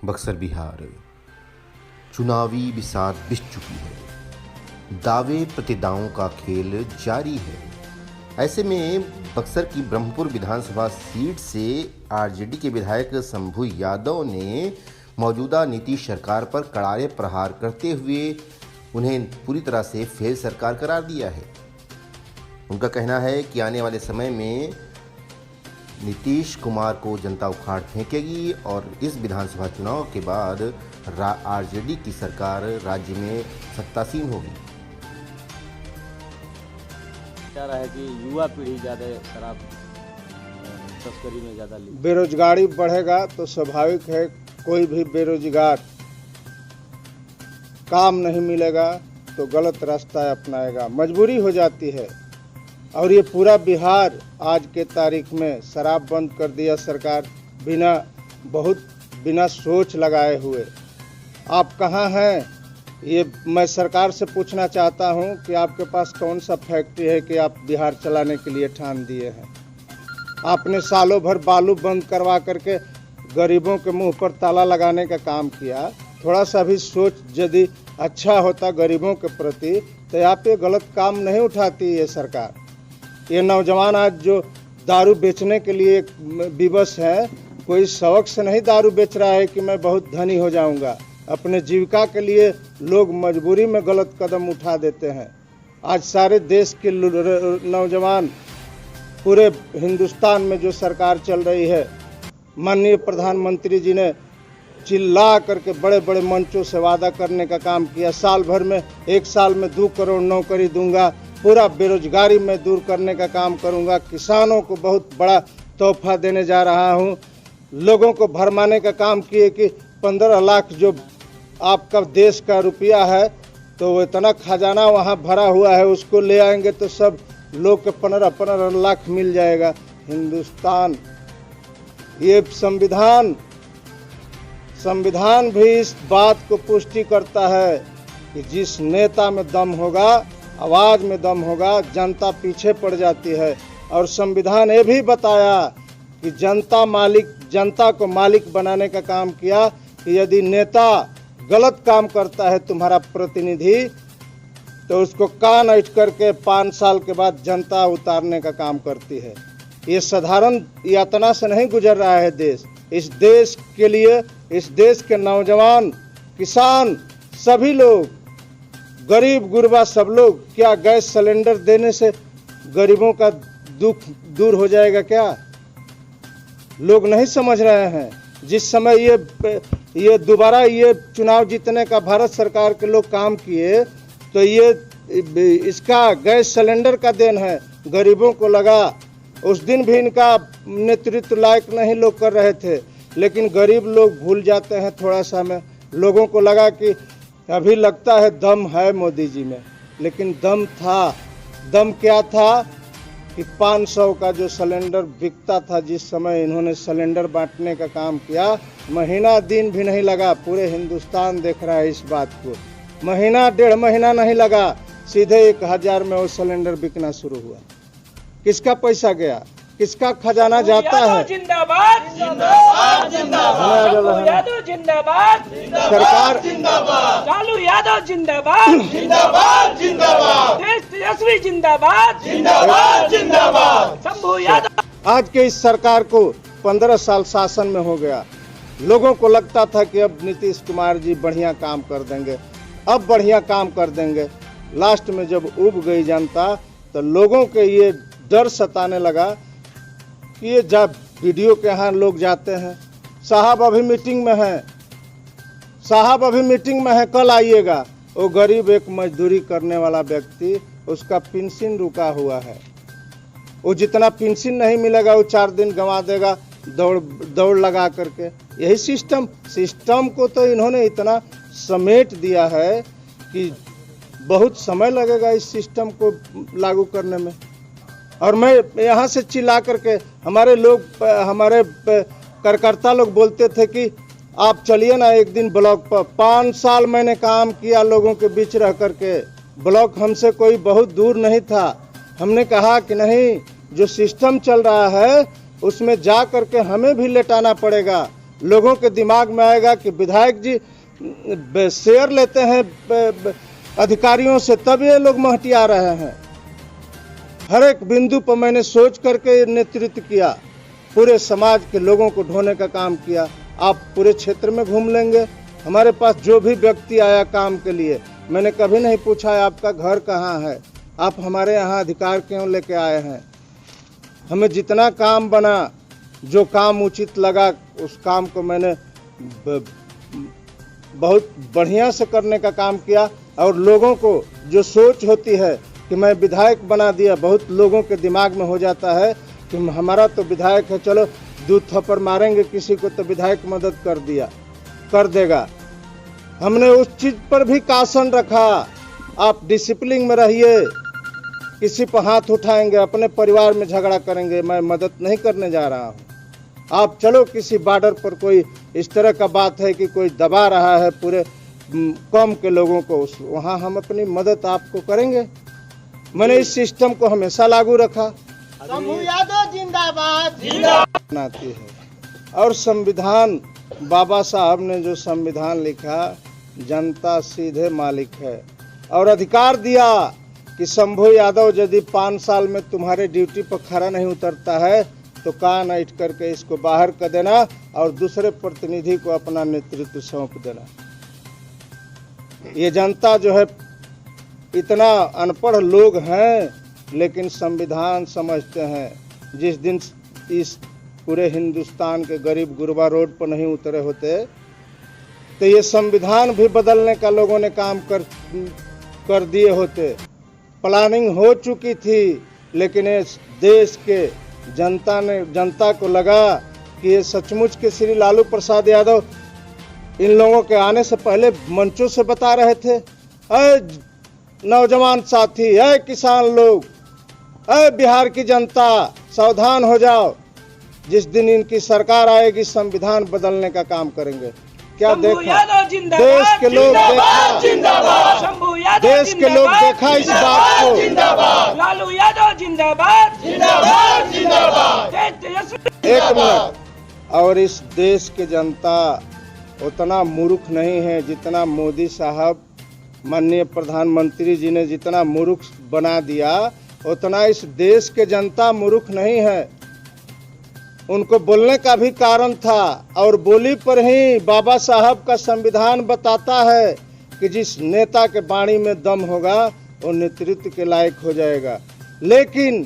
बक्सर बिहार चुनावी बिसात बिछ चुकी है। दावे प्रतिदावों का खेल जारी है। ऐसे में बक्सर की ब्रह्मपुर विधानसभा सीट से आरजेडी के विधायक शंभू यादव ने मौजूदा नीतीश सरकार पर करारे प्रहार करते हुए उन्हें पूरी तरह से फेल सरकार करार दिया है। उनका कहना है कि आने वाले समय में नीतीश कुमार को जनता उखाड़ फेंकेगी और इस विधानसभा चुनाव के बाद आरजेडी की सरकार राज्य में सत्तासीन होगी। क्या रहा है कि युवा पीढ़ी ज़्यादा शराब तस्करी में ज़्यादा बेरोजगारी बढ़ेगा तो स्वाभाविक है कोई भी बेरोजगार काम नहीं मिलेगा तो गलत रास्ता अपनाएगा, मजबूरी हो जाती है। और ये पूरा बिहार आज के तारीख में शराब बंद कर दिया सरकार, बिना सोच लगाए हुए। आप कहाँ हैं ये मैं सरकार से पूछना चाहता हूँ कि आपके पास कौन सा फैक्ट्री है कि आप बिहार चलाने के लिए ठान दिए हैं। आपने सालों भर बालू बंद करवा करके गरीबों के मुंह पर ताला लगाने का काम किया। थोड़ा सा भी सोच यदि अच्छा होता गरीबों के प्रति तो यहाँ पे गलत काम नहीं उठाती ये सरकार। ये नौजवान आज जो दारू बेचने के लिए विवश है, कोई शौक से नहीं दारू बेच रहा है कि मैं बहुत धनी हो जाऊंगा। अपने जीविका के लिए लोग मजबूरी में गलत कदम उठा देते हैं। आज सारे देश के नौजवान, पूरे हिंदुस्तान में जो सरकार चल रही है, माननीय प्रधानमंत्री जी ने चिल्ला करके बड़े बड़े मंचों से वादा करने का काम किया। साल भर में 1 साल में 2 करोड़ नौकरी दूंगा, पूरा बेरोजगारी में दूर करने का काम करूंगा, किसानों को बहुत बड़ा तोहफा देने जा रहा हूं। लोगों को भरमाने का काम किए कि 15 लाख जो आपका देश का रुपया है तो वो इतना खजाना वहां भरा हुआ है, उसको ले आएंगे तो सब लोग के 15 लाख मिल जाएगा। हिंदुस्तान, ये संविधान भी इस बात को पुष्टि करता है कि जिस नेता में दम होगा, आवाज में दम होगा, जनता पीछे पड़ जाती है। और संविधान ये भी बताया कि जनता को मालिक बनाने का काम किया कि यदि नेता गलत काम करता है तुम्हारा प्रतिनिधि तो उसको कान ऐंठ करके 5 साल के बाद जनता उतारने का काम करती है। ये साधारण यातना से नहीं गुजर रहा है देश। इस देश के लिए इस देश के नौजवान, किसान, सभी लोग, गरीब गुरबा सब लोग, क्या गैस सिलेंडर देने से गरीबों का दुख दूर हो जाएगा? क्या लोग नहीं समझ रहे हैं? जिस समय ये दोबारा ये चुनाव जीतने का भारत सरकार के लोग काम किए तो ये इसका गैस सिलेंडर का देन है। गरीबों को लगा उस दिन भी इनका नेतृत्व लायक नहीं लोग कर रहे थे, लेकिन गरीब लोग भूल जाते हैं थोड़ा सा में। लोगों को लगा कि अभी लगता है दम है मोदी जी में, लेकिन दम था। दम क्या था कि 500 का जो सिलेंडर बिकता था, जिस समय इन्होंने सिलेंडर बांटने का काम किया, महीना दिन भी नहीं लगा, पूरे हिंदुस्तान देख रहा है इस बात को। महीना 1.5 महीना नहीं लगा, सीधे 1000 में वो सिलेंडर बिकना शुरू हुआ। किसका पैसा गया? किसका खजाना जाता है? जिंदाबाद जिंदाबाद जिंदाबाद, यादव जिंदाबाद सरकार जिंदाबाद, लालू यादव जिंदाबाद जिंदाबाद जिंदाबाद, तेजस्वी जिंदाबाद जिंदाबाद जिंदाबाद, शंभू यादव। आज के इस सरकार को 15 साल शासन में हो गया। लोगों को लगता था कि अब नीतीश कुमार जी बढ़िया काम कर देंगे, अब बढ़िया काम कर देंगे। लास्ट में जब उब गई जनता तो लोगों के ये डर सताने लगा कि ये जब वीडियो के यहाँ लोग जाते हैं, साहब अभी मीटिंग में हैं, साहब अभी मीटिंग में है, कल आइएगा। वो गरीब एक मजदूरी करने वाला व्यक्ति, उसका पेंशन रुका हुआ है, वो जितना पेंशन नहीं मिलेगा वो 4 दिन गंवा देगा दौड़ लगा करके। यही सिस्टम को तो इन्होंने इतना समेट दिया है कि बहुत समय लगेगा इस सिस्टम को लागू करने में। और मैं यहाँ से चिल्ला करके हमारे कार्यकर्ता लोग बोलते थे कि आप चलिए ना एक दिन ब्लॉक पर। 5 साल मैंने काम किया लोगों के बीच रह करके। ब्लॉक हमसे कोई बहुत दूर नहीं था। हमने कहा कि नहीं, जो सिस्टम चल रहा है उसमें जा करके हमें भी लेटाना पड़ेगा। लोगों के दिमाग में आएगा कि विधायक जी शेयर लेते हैं अधिकारियों से, तब ये लोग महटिया रहे हैं। हर एक बिंदु पर मैंने सोच करके नेतृत्व किया, पूरे समाज के लोगों को ढोने का काम किया। आप पूरे क्षेत्र में घूम लेंगे, हमारे पास जो भी व्यक्ति आया काम के लिए, मैंने कभी नहीं पूछा आपका घर कहाँ है, आप हमारे यहाँ अधिकार क्यों लेके आए हैं। हमें जितना काम बना, जो काम उचित लगा, उस काम को मैंने बहुत बढ़िया से करने का काम किया। और लोगों को जो सोच होती है कि मैं विधायक बना दिया, बहुत लोगों के दिमाग में हो जाता है कि हमारा तो विधायक है, चलो 2 थप्पड़ मारेंगे किसी को तो विधायक मदद कर देगा। हमने उस चीज पर भी कासन रखा, आप डिसिप्लिन में रहिए, किसी पर हाथ उठाएंगे, अपने परिवार में झगड़ा करेंगे, मैं मदद नहीं करने जा रहा हूँ। आप चलो किसी बॉर्डर पर कोई इस तरह का बात है कि कोई दबा रहा है पूरे कौम के लोगों को, वहाँ हम अपनी मदद आपको करेंगे। मैंने इस सिस्टम को हमेशा लागू रखा। शंभू यादव जिंदाबाद बनाती है। और संविधान, बाबा साहब ने जो संविधान लिखा, जनता सीधे मालिक है, और अधिकार दिया कि शंभू यादव यदि 5 साल में तुम्हारे ड्यूटी पर खरा नहीं उतरता है तो कान ऐंठ करके इसको बाहर कर देना और दूसरे प्रतिनिधि को अपना नेतृत्व सौंप देना। ये जनता जो है, इतना अनपढ़ लोग हैं लेकिन संविधान समझते हैं। जिस दिन इस पूरे हिंदुस्तान के गरीब गुरबा रोड पर नहीं उतरे होते तो ये संविधान भी बदलने का लोगों ने काम कर दिए होते। प्लानिंग हो चुकी थी, लेकिन इस देश के जनता को लगा कि ये सचमुच के श्री लालू प्रसाद यादव इन लोगों के आने से पहले मंचों से बता रहे थे, अरे नौजवान साथी, अरे किसान लोग, अरे बिहार की जनता, सावधान हो जाओ, जिस दिन इनकी सरकार आएगी संविधान बदलने का काम करेंगे। क्या देखा देश के लोग, देश के लोग देखा इस बात को। लालू यादव जिंदाबाद, जिंदाबाद, जिंदाबाद। एक मिनट, और इस देश के जनता उतना मूर्ख नहीं है जितना मोदी साहब, माननीय प्रधानमंत्री जी ने जितना मूर्ख बना दिया, उतना इस देश के जनता मूर्ख नहीं है। उनको बोलने का भी कारण था, और बोली पर ही बाबा साहब का संविधान बताता है कि जिस नेता के वाणी में दम होगा वो नेतृत्व के लायक हो जाएगा। लेकिन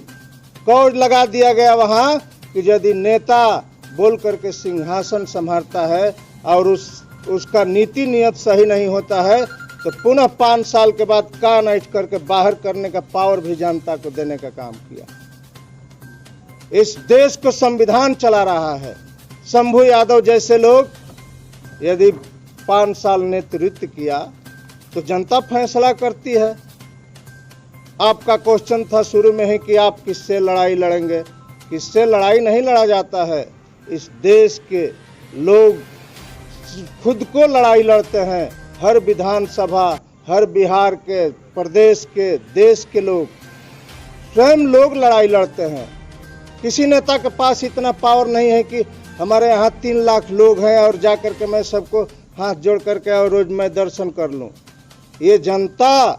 कौड़ लगा दिया गया वहाँ कि यदि नेता बोल करके सिंहासन संभालता है और उसका नीति नियत सही नहीं होता है तो पुनः 5 साल के बाद कान ऐंठ करके बाहर करने का पावर भी जनता को देने का काम किया। इस देश को संविधान चला रहा है। शंभू यादव जैसे लोग यदि 5 साल नेतृत्व किया तो जनता फैसला करती है। आपका क्वेश्चन था शुरू में ही कि आप किससे लड़ाई लड़ेंगे। किससे लड़ाई नहीं लड़ा जाता है, इस देश के लोग खुद को लड़ाई लड़ते हैं। हर विधानसभा, हर बिहार के, प्रदेश के, देश के लोग, स्वयं लोग लड़ाई लड़ते हैं। किसी नेता के पास इतना पावर नहीं है कि हमारे यहाँ 3 लाख लोग हैं और जा कर के मैं सबको हाथ जोड़ करके और रोज मैं दर्शन कर लूँ। ये जनता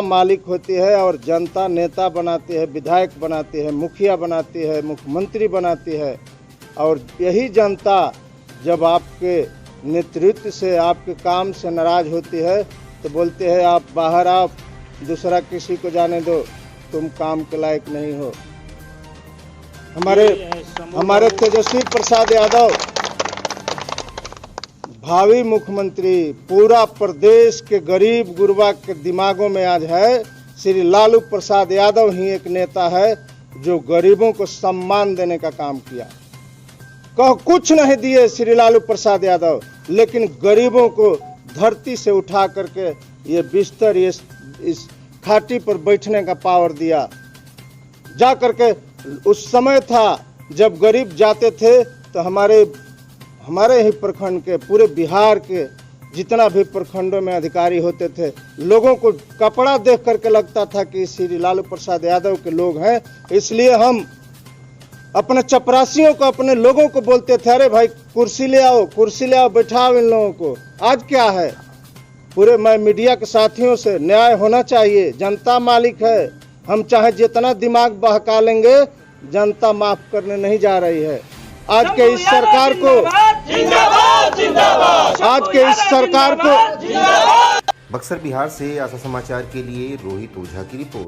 मालिक होती है और जनता नेता बनाती है, विधायक बनाती है, मुखिया बनाती है, मुख्यमंत्री बनाती है। और यही जनता जब आपके नेतृत्व से, आपके काम से नाराज होती है तो बोलते हैं आप बाहर आओ, दूसरा किसी को जाने दो, तुम काम के लायक नहीं हो। हमारे तेजस्वी प्रसाद यादव भावी मुख्यमंत्री, पूरा प्रदेश के गरीब गुरबा के दिमागों में आज है श्री लालू प्रसाद यादव ही एक नेता है जो गरीबों को सम्मान देने का काम किया। कुछ नहीं दिए श्री लालू प्रसाद यादव, लेकिन गरीबों को धरती से उठा करके ये बिस्तर, ये इस खाटी पर बैठने का पावर दिया। जा करके उस समय था जब गरीब जाते थे तो हमारे ही प्रखंड के, पूरे बिहार के जितना भी प्रखंडों में अधिकारी होते थे, लोगों को कपड़ा देख करके लगता था कि श्री लालू प्रसाद यादव के लोग हैं, इसलिए हम अपने चपरासियों को, अपने लोगों को बोलते थे, अरे भाई कुर्सी ले आओ, बैठाओ इन लोगों को। आज क्या है? पूरे मैं मीडिया के साथियों से, न्याय होना चाहिए। जनता मालिक है, हम चाहे जितना दिमाग बहका लेंगे, जनता माफ करने नहीं जा रही है। आज के इस सरकार को, आज के इस सरकार को। बक्सर बिहार से आशा समाचार के लिए रोहित ओझा की रिपोर्ट।